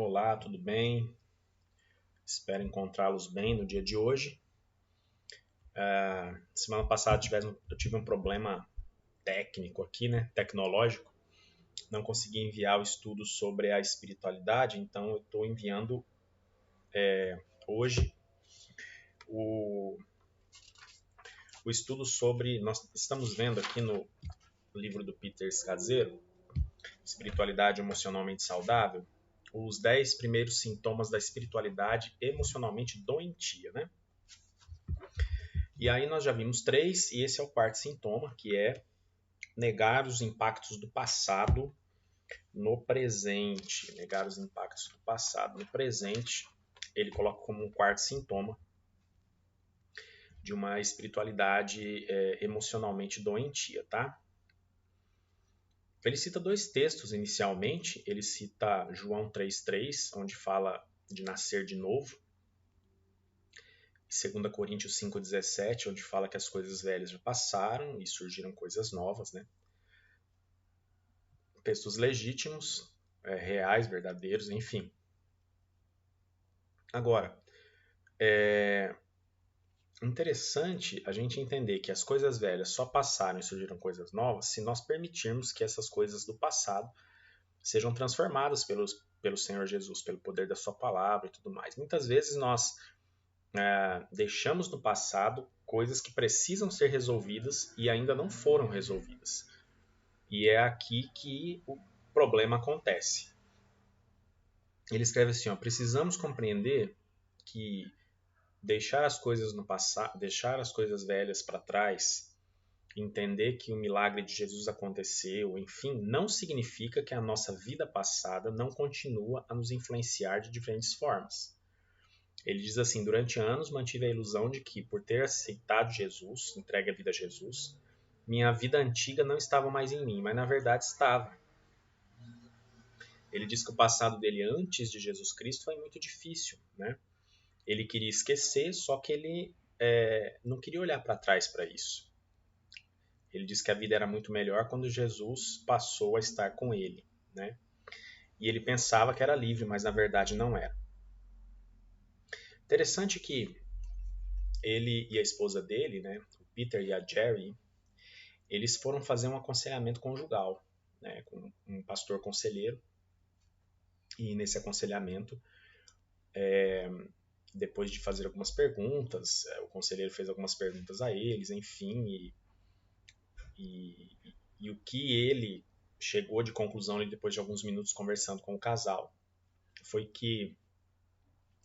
Olá, tudo bem? Espero encontrá-los bem no dia de hoje. Semana passada eu tive um problema técnico aqui, né? Tecnológico. Não consegui enviar o estudo sobre a espiritualidade, então eu estou enviando hoje o, o estudo sobre. Nós estamos vendo aqui no livro do Peter Scazzero, Espiritualidade Emocionalmente Saudável, os 10 primeiros sintomas da espiritualidade emocionalmente doentia, né? E aí nós já vimos 3, e esse é o quarto sintoma, que é negar os impactos do passado no presente. Negar os impactos do passado no presente, ele coloca como um quarto sintoma de uma espiritualidade emocionalmente doentia, tá? Ele cita 2 textos inicialmente. Ele cita João 3,3, onde fala de nascer de novo, e 2 Coríntios 5,17, onde fala que as coisas velhas já passaram e surgiram coisas novas, né? Textos legítimos, reais, verdadeiros, enfim. Agora, é interessante a gente entender que as coisas velhas só passaram e surgiram coisas novas se nós permitirmos que essas coisas do passado sejam transformadas pelo Senhor Jesus, pelo poder da sua palavra e tudo mais. Muitas vezes nós deixamos no passado coisas que precisam ser resolvidas e ainda não foram resolvidas. E é aqui que o problema acontece. Ele escreve assim, precisamos compreender que deixar as coisas no passado, deixar as coisas velhas para trás, entender que o milagre de Jesus aconteceu, enfim, não significa que a nossa vida passada não continua a nos influenciar de diferentes formas. Ele diz assim: durante anos mantive a ilusão de que, por ter aceitado Jesus, entregue a vida a Jesus, minha vida antiga não estava mais em mim, mas na verdade estava. Ele diz que o passado dele antes de Jesus Cristo foi muito difícil, né? Ele queria esquecer, só que ele não queria olhar para trás para isso. Ele diz que a vida era muito melhor quando Jesus passou a estar com ele, né? E ele pensava que era livre, mas na verdade não era. Interessante que ele e a esposa dele, né, o Peter e a Jerry, eles foram fazer um aconselhamento conjugal, né, com um pastor conselheiro. E nesse aconselhamento, depois de fazer algumas perguntas, o conselheiro fez algumas perguntas a eles, enfim, e o que ele chegou de conclusão depois de alguns minutos conversando com o casal foi que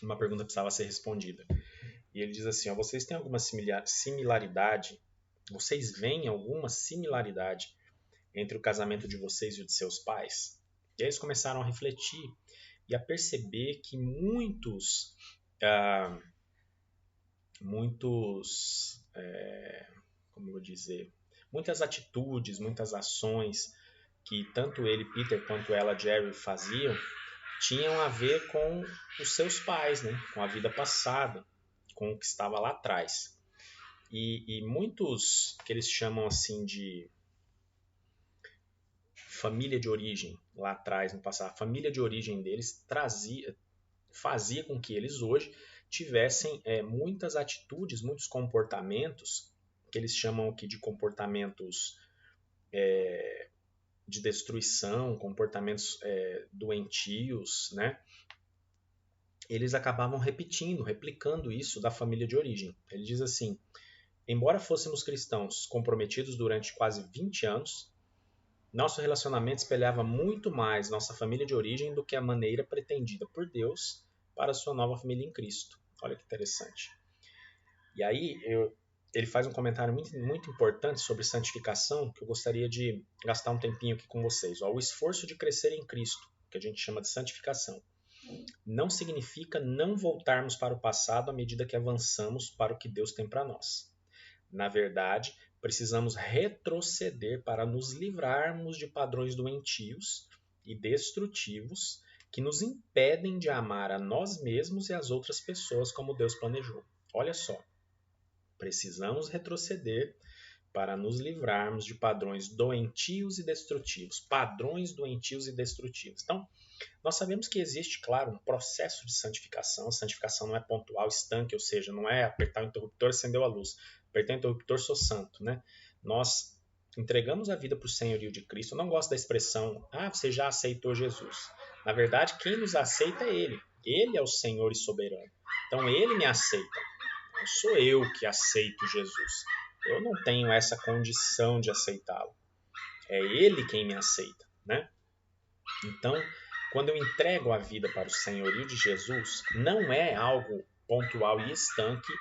uma pergunta precisava ser respondida. E ele diz assim: vocês têm alguma similaridade? Vocês veem alguma similaridade entre o casamento de vocês e o de seus pais? E aí eles começaram a refletir e a perceber que como eu vou dizer, muitas atitudes, muitas ações que tanto ele, Peter, quanto ela, Jerry, faziam, tinham a ver com os seus pais, né? Com a vida passada, com o que estava lá atrás. E muitos que eles chamam assim de família de origem, lá atrás, no passado, a família de origem deles fazia com que eles hoje tivessem muitas atitudes, muitos comportamentos, que eles chamam aqui de comportamentos de destruição, comportamentos doentios, né? Eles acabavam replicando isso da família de origem. Ele diz assim: embora fôssemos cristãos comprometidos durante quase 20 anos, nosso relacionamento espelhava muito mais nossa família de origem do que a maneira pretendida por Deus para a sua nova família em Cristo. Olha que interessante. E aí ele faz um comentário muito, muito importante sobre santificação, que eu gostaria de gastar um tempinho aqui com vocês. O esforço de crescer em Cristo, que a gente chama de santificação, não significa não voltarmos para o passado à medida que avançamos para o que Deus tem para nós. Na verdade, precisamos retroceder para nos livrarmos de padrões doentios e destrutivos que nos impedem de amar a nós mesmos e as outras pessoas como Deus planejou. Olha só, precisamos retroceder para nos livrarmos de padrões doentios e destrutivos. Padrões doentios e destrutivos. Então, nós sabemos que existe, claro, um processo de santificação. A santificação não é pontual, estanque, ou seja, não é apertar o interruptor e acendeu a luz. Apertar o interruptor, sou santo, né? Nós entregamos a vida para o senhorio de Cristo. Eu não gosto da expressão, você já aceitou Jesus. Na verdade, quem nos aceita é Ele. Ele é o Senhor e soberano. Então, Ele me aceita. Não sou eu que aceito Jesus. Eu não tenho essa condição de aceitá-lo. É Ele quem me aceita, né? Então, quando eu entrego a vida para o senhorio de Jesus, não é algo pontual e estanque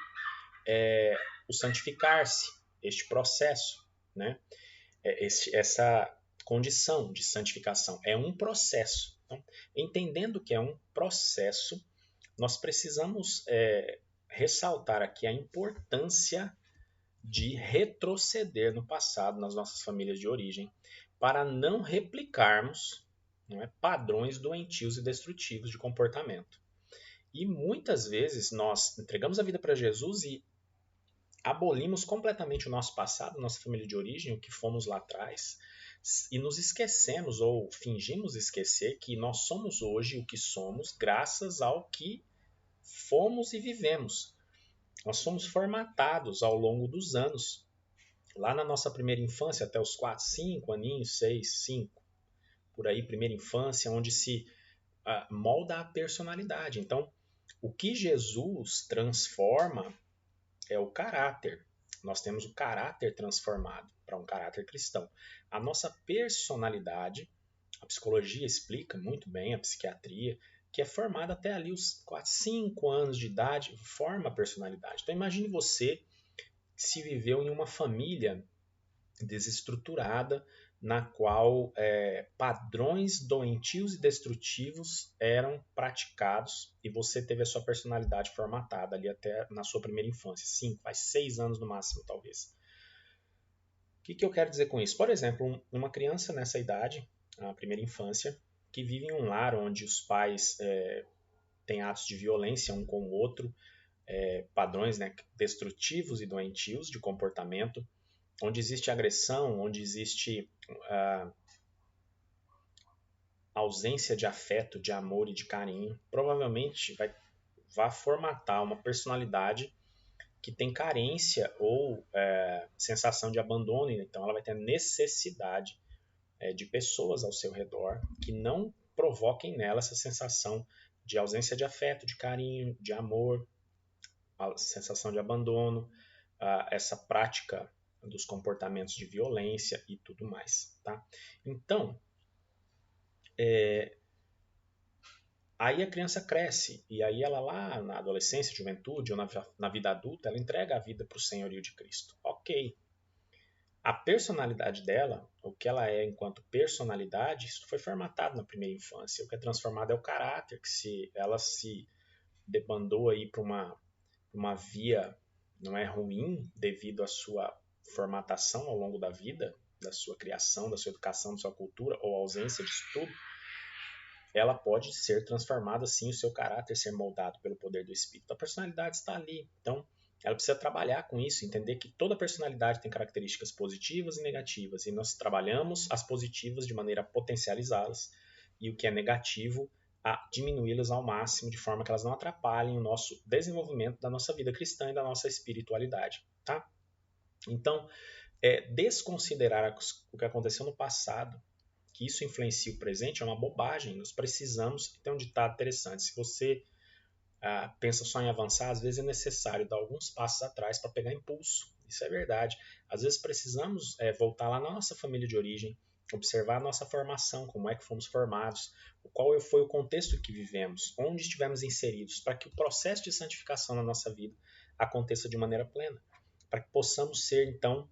o santificar-se, este processo, né? Essa condição de santificação. É um processo. Então, entendendo que é um processo, nós precisamos ressaltar aqui a importância de retroceder no passado, nas nossas famílias de origem, para não replicarmos, não é, padrões doentios e destrutivos de comportamento. E muitas vezes nós entregamos a vida para Jesus e abolimos completamente o nosso passado, nossa família de origem, o que fomos lá atrás, e nos esquecemos ou fingimos esquecer que nós somos hoje o que somos graças ao que fomos e vivemos. Nós fomos formatados ao longo dos anos. Lá na nossa primeira infância, até os 4, 5 aninhos, 6, 5, por aí, primeira infância, onde se molda a personalidade. Então, o que Jesus transforma é o caráter. Nós temos o caráter transformado para um caráter cristão. A nossa personalidade, a psicologia explica muito bem, a psiquiatria, que é formada até ali os 4, 5 anos de idade, forma a personalidade. Então imagine você que se viveu em uma família desestruturada, na qual padrões doentios e destrutivos eram praticados e você teve a sua personalidade formatada ali até na sua primeira infância, 5, faz 6 anos no máximo talvez. O que eu quero dizer com isso? Por exemplo, uma criança nessa idade, a primeira infância, que vive em um lar onde os pais têm atos de violência um com o outro, padrões, né, destrutivos e doentios de comportamento, onde existe agressão, onde existe ausência de afeto, de amor e de carinho, provavelmente vai formatar uma personalidade que tem carência ou sensação de abandono, então ela vai ter necessidade de pessoas ao seu redor que não provoquem nela essa sensação de ausência de afeto, de carinho, de amor, a sensação de abandono, essa prática dos comportamentos de violência e tudo mais, tá? Então, aí a criança cresce e aí ela lá na adolescência, juventude ou na vida adulta, ela entrega a vida para o senhorio de Cristo. Ok. A personalidade dela, o que ela é enquanto personalidade, isso foi formatado na primeira infância. O que é transformado é o caráter, que ela se debandou aí para uma via não é ruim devido à sua formatação ao longo da vida, da sua criação, da sua educação, da sua cultura ou ausência de estudo, ela pode ser transformada sim, o seu caráter ser moldado pelo poder do Espírito. A personalidade está ali, então ela precisa trabalhar com isso, entender que toda personalidade tem características positivas e negativas, e nós trabalhamos as positivas de maneira a potencializá-las, e o que é negativo a diminuí-las ao máximo, de forma que elas não atrapalhem o nosso desenvolvimento da nossa vida cristã e da nossa espiritualidade. Tá? Então, desconsiderar o que aconteceu no passado, que isso influencia o presente, é uma bobagem. Nós precisamos, tem um ditado interessante, se você pensa só em avançar, às vezes é necessário dar alguns passos atrás para pegar impulso. Isso é verdade. Às vezes precisamos voltar lá na nossa família de origem, observar a nossa formação, como é que fomos formados, qual foi o contexto que vivemos, onde estivemos inseridos, para que o processo de santificação na nossa vida aconteça de maneira plena, para que possamos ser, então,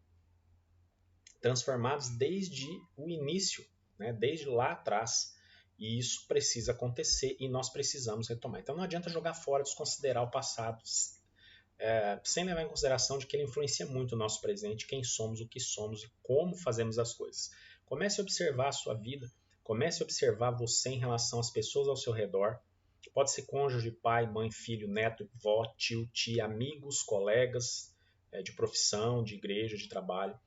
transformados desde o início, né, desde lá atrás. E isso precisa acontecer e nós precisamos retomar. Então não adianta jogar fora, desconsiderar o passado, sem levar em consideração de que ele influencia muito o nosso presente, quem somos, o que somos e como fazemos as coisas. Comece a observar a sua vida, comece a observar você em relação às pessoas ao seu redor. Pode ser cônjuge, pai, mãe, filho, neto, vó, tio, tia, amigos, colegas de profissão, de igreja, de trabalho.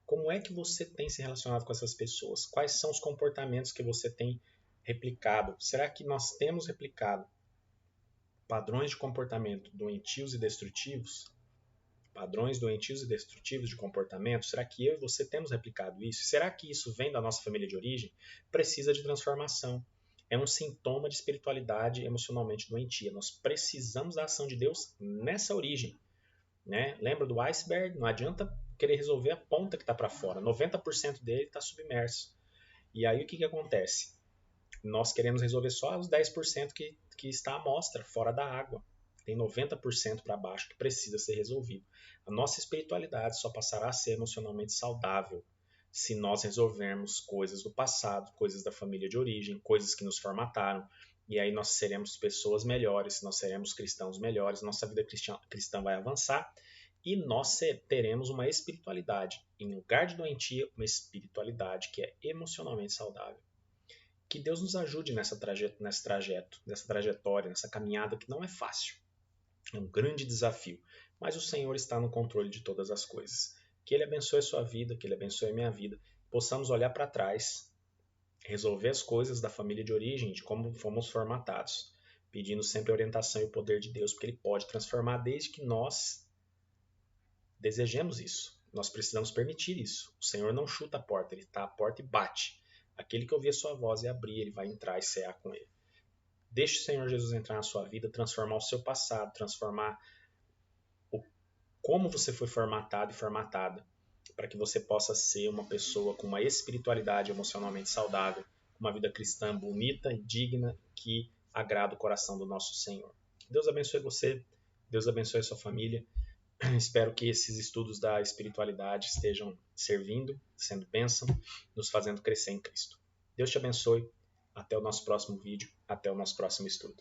Como é que você tem se relacionado com essas pessoas? Quais são os comportamentos que você tem replicado? Será que nós temos replicado padrões de comportamento doentios e destrutivos? Padrões doentios e destrutivos de comportamento? Será que eu e você temos replicado isso? Será que isso vem da nossa família de origem? Precisa de transformação. É um sintoma de espiritualidade emocionalmente doentia. Nós precisamos da ação de Deus nessa origem. Né? Lembra do iceberg? Não adianta querer resolver a ponta que está para fora. 90% dele está submerso. E aí o que acontece? Nós queremos resolver só os 10% que está à mostra, fora da água. Tem 90% para baixo que precisa ser resolvido. A nossa espiritualidade só passará a ser emocionalmente saudável se nós resolvermos coisas do passado, coisas da família de origem, coisas que nos formataram. E aí nós seremos pessoas melhores, nós seremos cristãos melhores, nossa vida cristã vai avançar e nós teremos uma espiritualidade, em lugar de doentia, uma espiritualidade que é emocionalmente saudável. Que Deus nos ajude nessa trajetória, nessa caminhada que não é fácil. É um grande desafio, mas o Senhor está no controle de todas as coisas. Que Ele abençoe a sua vida, que Ele abençoe a minha vida. Possamos olhar para trás, resolver as coisas da família de origem, de como fomos formatados, pedindo sempre a orientação e o poder de Deus, porque Ele pode transformar desde que nós desejemos isso. Nós precisamos permitir isso. O Senhor não chuta a porta, Ele está à porta e bate. Aquele que ouvir a sua voz e abrir, Ele vai entrar e cear com Ele. Deixe o Senhor Jesus entrar na sua vida, transformar o seu passado, transformar como você foi formatado e formatada, para que você possa ser uma pessoa com uma espiritualidade emocionalmente saudável, uma vida cristã bonita e digna que agrada o coração do nosso Senhor. Deus abençoe você, Deus abençoe a sua família. Espero que esses estudos da espiritualidade estejam servindo, sendo bênção, nos fazendo crescer em Cristo. Deus te abençoe. Até o nosso próximo vídeo, até o nosso próximo estudo.